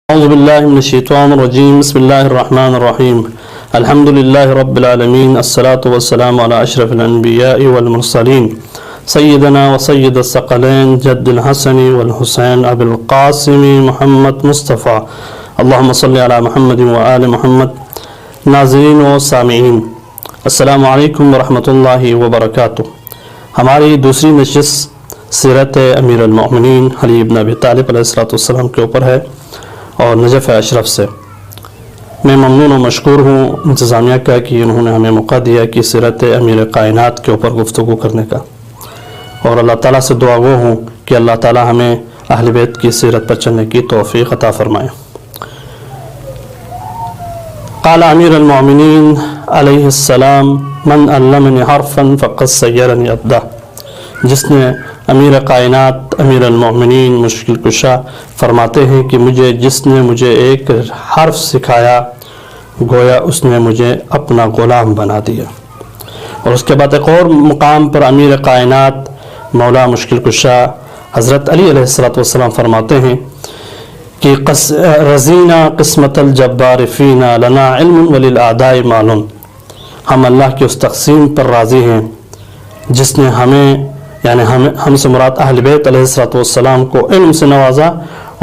أعوذ بالله من الشيطان الرجيم. بسم الله الرحمن الرحيم. الحمد لله رب العالمين. الصلاة والسلام على أشرف الأنبياء والمرسلين سيدنا وسيد الثقلين جد الحسن والحسين أبي القاسم محمد مصطفى. اللهم صل على محمد وآل محمد. ناظرین و سامعین، السلام علیکم ورحمۃ اللہ وبرکاتہ. ہماری دوسری نشست سیرت امیر المؤمنین علی بن ابی طالب علیہ السلام کے اوپر ہے اور نجف اشرف سے. میں ممنون و مشکور ہوں انتظامیہ کا کہ انہوں نے ہمیں موقع دیا کہ سیرت امیر کائنات کے اوپر گفتگو کرنے کا، اور اللہ تعالیٰ سے دعا گو ہوں کہ اللہ تعالیٰ ہمیں اہل بیت کی سیرت پر چلنے کی توفیق عطا فرمائے. قال امیر المؤمنین علیہ السلام: من علمنی حرفا فقد سیرنی عبدا. جس نے امیر کائنات امیر المؤمنین مشکل کشا فرماتے ہیں کہ جس نے مجھے ایک حرف سکھایا گویا اس نے مجھے اپنا غلام بنا دیا. اور اس کے بعد ایک اور مقام پر امیر کائنات مولا مشکل کشا حضرت علی علیہ السلام فرماتے ہیں کہ رضینا قسمت الجبار فینا لنا علم وللأعداء مال. ہم اللہ کی اس تقسیم پر راضی ہیں جس نے ہمیں یعنی ہم سے مراد اہل بیت علیہ السلام کو علم سے نوازا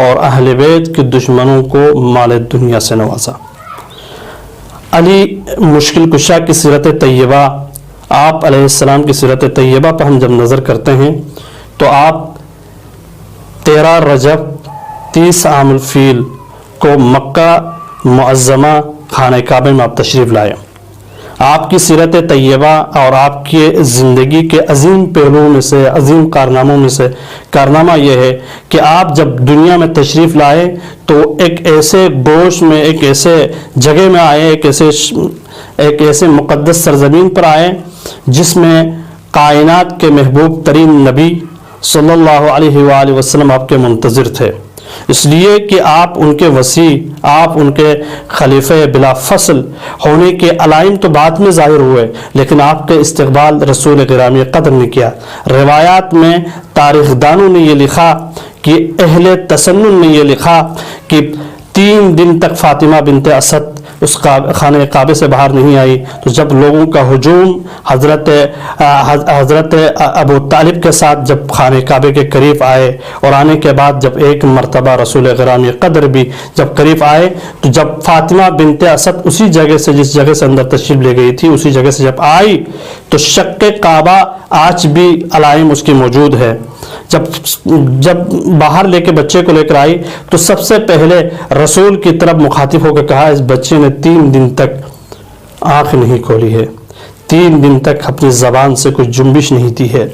اور اہل بیت کے دشمنوں کو مال دنیا سے نوازا. علی مشکل کشا کی سیرت طیبہ، آپ علیہ السلام کی سیرت طیبہ پر ہم جب نظر کرتے ہیں تو آپ 13 رجب 30 عام الفیل کو مکہ معظمہ خانہ کعبہ میں آپ تشریف لائے. آپ کی سیرت طیبہ اور آپ کی زندگی کے عظیم پہلوؤں میں سے، عظیم کارناموں میں سے کارنامہ یہ ہے کہ آپ جب دنیا میں تشریف لائے تو ایک ایسے گوش میں، ایک ایسے جگہ میں آئے، ایک ایسے مقدس سرزمین پر آئے جس میں کائنات کے محبوب ترین نبی صلی اللہ علیہ وآلہ وسلم آپ کے منتظر تھے. اس لیے کہ آپ ان کے وسیع، آپ ان کے خلیفہ بلا فصل ہونے کے علائم تو بعد میں ظاہر ہوئے، لیکن آپ کے استقبال رسول گرامی قدر نے کیا. روایات میں تاریخ دانوں نے یہ لکھا کہ اہل تسنن نے یہ لکھا کہ 3 دن تک فاطمہ بنت اسد اس خانہ کعبے سے باہر نہیں آئی. تو جب لوگوں کا ہجوم حضرت ابو طالب کے ساتھ جب خانہ کعبے کے قریب آئے اور آنے کے بعد جب ایک مرتبہ رسول گرامی قدر بھی جب قریب آئے تو جب فاطمہ بنت اسد اسی جگہ سے، جس جگہ سے اندر تشریف لے گئی تھی، اسی جگہ سے جب آئی تو شق کعبہ آج بھی علائم اس کی موجود ہے. جب باہر لے کے بچے کو لے کر آئی تو سب سے پہلے رسول کی طرف مخاطب ہو کے کہا: اس بچے نے 3 دن تک آنکھ نہیں کھولی ہے، 3 دن تک اپنی زبان سے کچھ جنبش نہیں دی ہے.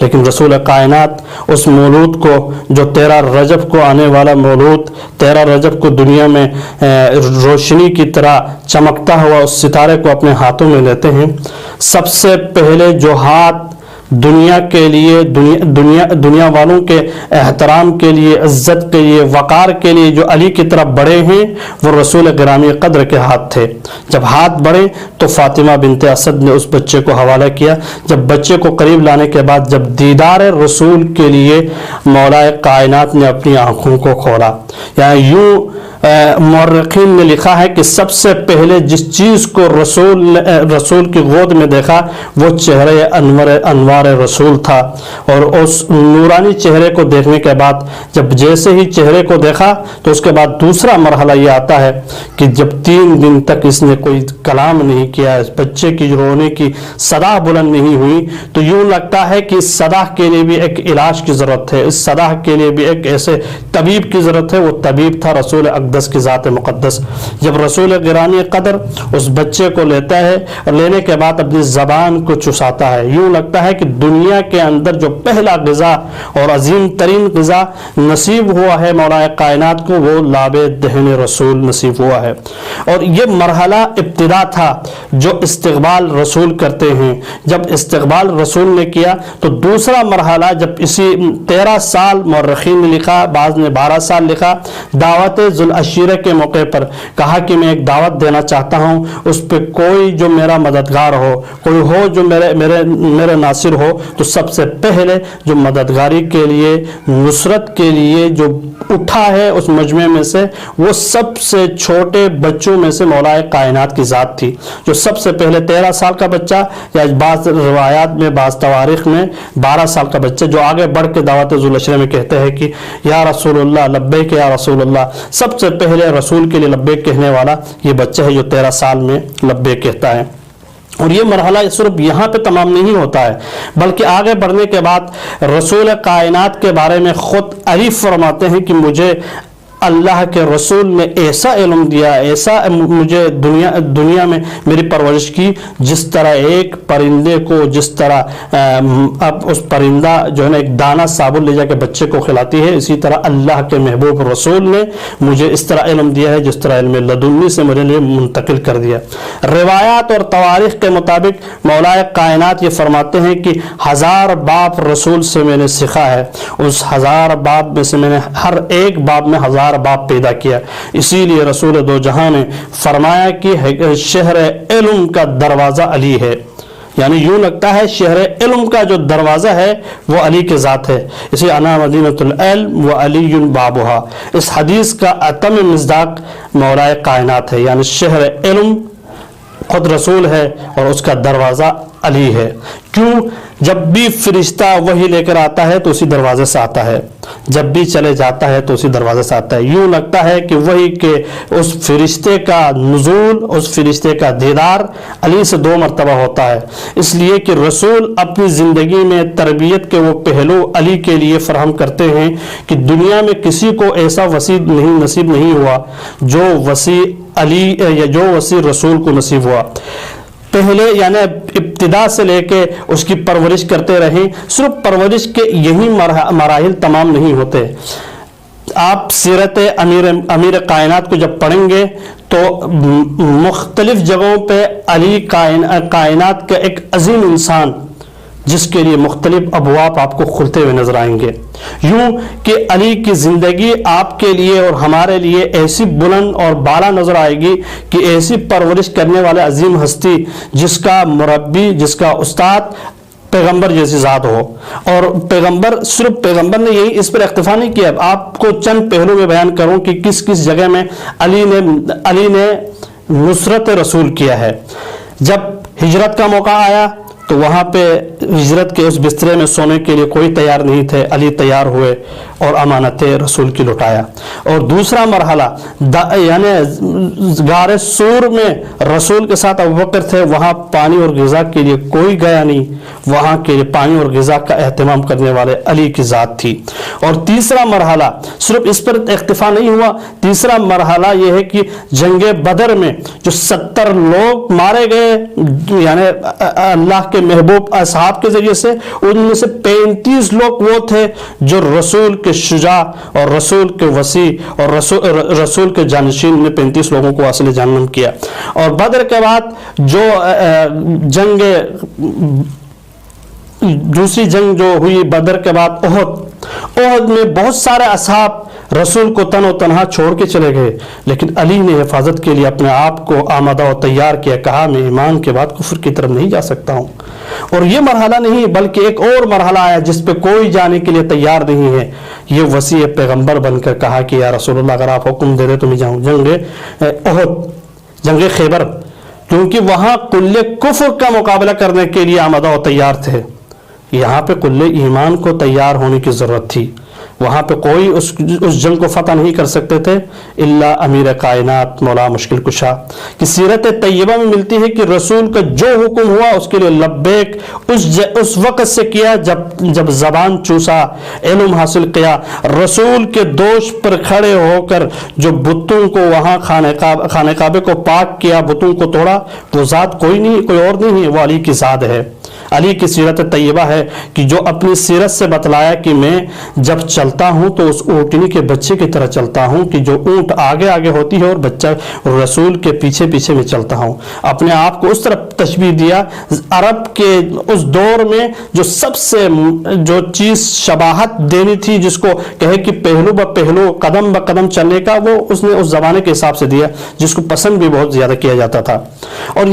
لیکن رسول کائنات اس مولود کو، جو 13 رجب کو آنے والا مولود، 13 رجب کو دنیا میں روشنی کی طرح چمکتا ہوا اس ستارے کو اپنے ہاتھوں میں لیتے ہیں. سب سے پہلے جو ہاتھ دنیا کے لیے، دنیا والوں کے احترام کے لیے، عزت کے لیے، وقار کے لیے جو علی کی طرف بڑھے ہیں وہ رسول گرامی قدر کے ہاتھ تھے. جب ہاتھ بڑھے تو فاطمہ بنت اسد نے اس بچے کو حوالہ کیا. جب بچے کو قریب لانے کے بعد جب دیدار رسول کے لیے مولا کائنات نے اپنی آنکھوں کو کھولا، یعنی یوں مورخین نے لکھا ہے کہ سب سے پہلے جس چیز کو رسول کی گود میں دیکھا وہ چہرے انوار رسول تھا. اور اس نورانی چہرے کو دیکھنے کے بعد جب جیسے ہی چہرے کو دیکھا تو اس کے بعد دوسرا مرحلہ یہ آتا ہے کہ جب 3 دن تک اس نے کوئی کلام نہیں کیا، اس بچے کی رونے کی صدا بلند نہیں ہوئی، تو یوں لگتا ہے کہ اس صدا کے لیے بھی ایک علاج کی ضرورت ہے، اس صدا کے لیے بھی ایک ایسے طبیب کی ضرورت ہے. وہ طبیب تھا رسول اقدس کی ذات مقدس. جب رسول گرامی قدر اس بچے کو لیتا ہے اور لینے کے بعد اپنی زبان کو چساتا ہے، یوں لگتا ہے کہ دنیا کے اندر جو پہلا غذا اور عظیم ترین غذا نصیب ہوا ہے مولا کائنات کو وہ لاب دہن رسول نصیب ہوا ہے. اور یہ مرحلہ ابتدا تھا جو استقبال رسول کرتے ہیں. جب استقبال رسول نے کیا تو دوسرا مرحلہ جب اسی 13 سال مورخین نے لکھا، بعض نے 12 سال لکھا، دعوت عشیرہ کے موقع پر کہا کہ میں ایک دعوت دینا چاہتا ہوں، اس پہ کوئی جو میرا مددگار ہو، کوئی ہو جو میرے ناصر ہو، تو سب سے پہلے جو مددگاری کے لیے، نصرت کے لیے جو اٹھا ہے اس مجمع میں سے، وہ سب سے چھوٹے بچوں میں سے مولا کائنات کی ذات تھی، جو سب سے پہلے 13 سال کا بچہ، یا بعض روایات میں، بعض تواریخ میں 12 سال کا بچہ، جو آگے بڑھ کے دعوت ذو العشرہ میں کہتے ہیں کہ یا رسول اللہ لبیک یا رسول اللہ، سب سے پہلے رسول کے لیے لبیک کہنے والا یہ بچہ ہے جو 13 سال میں لبیک کہتا ہے۔ اور یہ مرحلہ صرف یہاں پہ تمام نہیں ہوتا ہے، بلکہ آگے بڑھنے کے بعد رسول کائنات کے بارے میں خود علی فرماتے ہیں کہ مجھے اللہ کے رسول نے ایسا علم دیا، ایسا مجھے دنیا میں میری پرورش کی، جس طرح ایک پرندے کو، جس طرح اب اس پرندہ جو ہے نا ایک دانہ صابن لے جا کے بچے کو کھلاتی ہے، اسی طرح اللہ کے محبوب رسول نے مجھے اس طرح علم دیا ہے جس طرح علم لدنی سے میرے لیے منتقل کر دیا۔ روایات اور تواریخ کے مطابق مولا کائنات یہ فرماتے ہیں کہ 1000 باب رسول سے میں نے سیکھا ہے، اس 1000 باب میں سے میں نے ہر ایک باب میں 1000 باب پیدا کیا، اسی لیے رسول دو جہاں نے فرمایا کہ شہر علم کا دروازہ علی ہے، یعنی یوں لگتا ہے شہر علم کا جو دروازہ ہے وہ علی کے ذات ہے، اسی انا مدینۃ العلم و علی بابھا، اس حدیث کا اتم مصداق مولا کائنات ہے، یعنی شہر علم خود رسول ہے اور اس کا دروازہ علی ہے۔ کیوں؟ جب بھی فرشتہ وحی لے کر آتا ہے تو اسی دروازے سے آتا ہے، جب بھی چلے جاتا ہے تو اسی دروازے سے آتا ہے، یوں لگتا ہے کہ وحی کے اس فرشتے کا نزول، اس فرشتے کا دیدار علی سے 2 مرتبہ ہوتا ہے، اس لیے کہ رسول اپنی زندگی میں تربیت کے وہ پہلو علی کے لیے فراہم کرتے ہیں کہ دنیا میں کسی کو ایسا وسیع نصیب نہیں ہوا جو وسیع علی یا جو وسیع رسول کو نصیب ہوا۔ پہلے یعنی ابتدا سے لے کے اس کی پرورش کرتے رہیں، صرف پرورش کے یہی مراحل تمام نہیں ہوتے۔ آپ سیرت امیر کائنات کو جب پڑھیں گے تو مختلف جگہوں پہ علی کائنات کا ایک عظیم انسان جس کے لیے مختلف ابواب آپ کو کھلتے ہوئے نظر آئیں گے، یوں کہ علی کی زندگی آپ کے لیے اور ہمارے لیے ایسی بلند اور بالا نظر آئے گی کہ ایسی پرورش کرنے والے عظیم ہستی جس کا مربی، جس کا استاد پیغمبر جیسی ذات ہو، اور پیغمبر صرف پیغمبر نے یہی اس پر اکتفا نہیں کیا۔ آپ کو چند پہلو میں بیان کروں کہ کس کس جگہ میں علی نے نصرت رسول کیا ہے۔ جب ہجرت کا موقع آیا تو وہاں پہ ہجرت کے اس بسترے میں سونے کے لیے کوئی تیار نہیں تھے، علی تیار ہوئے اور امانت رسول کی لٹایا۔ اور دوسرا مرحلہ یعنی غار سور میں رسول کے ساتھ ابوبکر تھے، وہاں پانی اور غذا کے لیے کوئی گیا نہیں، وہاں کے لیے پانی اور غذا کا اہتمام کرنے والے علی کی ذات تھی۔ اور تیسرا مرحلہ صرف اس پر اکتفا نہیں ہوا، تیسرا مرحلہ یہ ہے کہ جنگ بدر میں جو 70 لوگ مارے گئے یعنی اللہ کے محبوب اصحاب کے ذریعے سے، ان میں سے 35 لوگ وہ تھے جو رسول کے شجاع اور رسول کے وسیع اور رسول کے جانشین نے 35 لوگوں کو اصل جہنم کیا۔ اور بدر کے بعد جو دوسری جنگ جو ہوئی بدر کے بعد احد میں بہت سارے اصحاب رسول کو تن و تنہا چھوڑ کے چلے گئے، لیکن علی نے حفاظت کے لیے اپنے آپ کو آمادہ و تیار کیا، کہا میں ایمان کے بعد کفر کی طرف نہیں جا سکتا ہوں۔ اور یہ مرحلہ نہیں بلکہ ایک اور مرحلہ آیا جس پہ کوئی جانے کے لیے تیار نہیں ہے، یہ وسیع پیغمبر بن کر کہا کہ یا رسول اللہ اگر آپ حکم دے دے تو میں جاؤں جنگ احد، جنگ خیبر، کیونکہ وہاں کل کفر کا مقابلہ کرنے کے لیے آمادہ و تیار تھے، یہاں پہ کل ایمان کو تیار ہونے کی ضرورت تھی۔ وہاں پہ کوئی اس جنگ کو فتح نہیں کر سکتے تھے الا امیر کائنات مولا مشکل کشا کی سیرت طیبہ میں ملتی ہے کہ رسول کا جو حکم ہوا اس کے لیے لبیک اس وقت سے کیا جب زبان چوسا، علم حاصل کیا، رسول کے دوش پر کھڑے ہو کر جو بتوں کو وہاں خانہ کعبے کو پاک کیا، بتوں کو توڑا، وہ ذات کوئی نہیں، کوئی اور نہیں ہے، وہ علی کی ذات ہے۔ علی کی سیرت طیبہ ہے کہ جو اپنی سیرت سے بتلایا کہ میں جب چلتا ہوں تو اس اونٹنی کے بچے کی طرح چلتا ہوں کہ جو اونٹ آگے آگے ہوتی ہے اور بچہ رسول کے پیچھے پیچھے میں چلتا ہوں، اپنے آپ کو اس طرح تشبیہ دیا عرب کے اس دور میں جو سب سے جو چیز شباہت دینی تھی، جس کو کہے کہ پہلو بہ پہلو قدم بہ قدم چلنے کا، وہ اس نے اس زمانے کے حساب سے دیا، جس کو پسند بھی بہت زیادہ کیا جاتا تھا۔ اور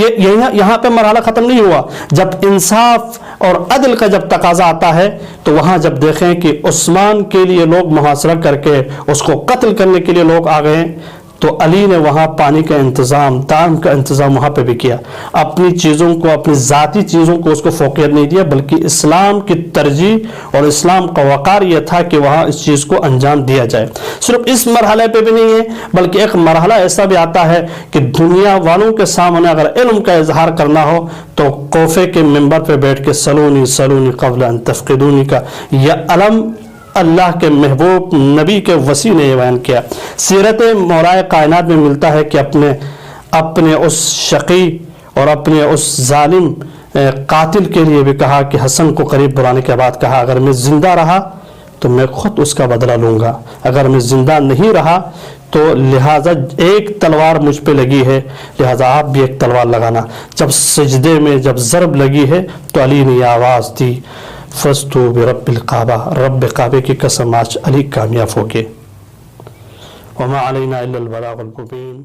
یہاں پہ مرحلہ ختم نہیں ہوا، جب انصاف اور عدل کا جب تقاضا آتا ہے تو وہاں جب دیکھیں کہ عثمان کے لیے لوگ محاصرہ کر کے اس کو قتل کرنے کے لیے لوگ آ گئے، تو علی نے وہاں پانی کا انتظام، تعام کا انتظام وہاں پہ بھی کیا، اپنی چیزوں کو، اپنی ذاتی چیزوں کو اس کو فوقیت نہیں دیا، بلکہ اسلام کی ترجیح اور اسلام کا وقار یہ تھا کہ وہاں اس چیز کو انجام دیا جائے۔ صرف اس مرحلے پہ بھی نہیں ہے، بلکہ ایک مرحلہ ایسا بھی آتا ہے کہ دنیا والوں کے سامنے اگر علم کا اظہار کرنا ہو تو کوفے کے منبر پہ بیٹھ کے سلونی سلونی قبل ان تفقدونی کا یہ علم اللہ کے محبوب نبی کے وسیع نے یہ بیان کیا۔ سیرت مولائے کائنات میں ملتا ہے کہ اپنے اس شقی اور اپنے اس ظالم قاتل کے لیے بھی کہا کہ حسن کو قریب بلانے کے بعد کہا اگر میں زندہ رہا تو میں خود اس کا بدلہ لوں گا، اگر میں زندہ نہیں رہا تو لہٰذا ایک تلوار مجھ پہ لگی ہے، لہٰذا آپ بھی ایک تلوار لگانا۔ جب سجدے میں جب ضرب لگی ہے تو علی نے یہ آواز دی فَاسْتُو بِرَبِّ الْقَعْبَةِ، رب کعبے کی قسم آج علی کامیاب ہو گئے۔ وَمَا عَلَيْنَا إِلَّا الْبَلَاغُ الْمُبِينُ۔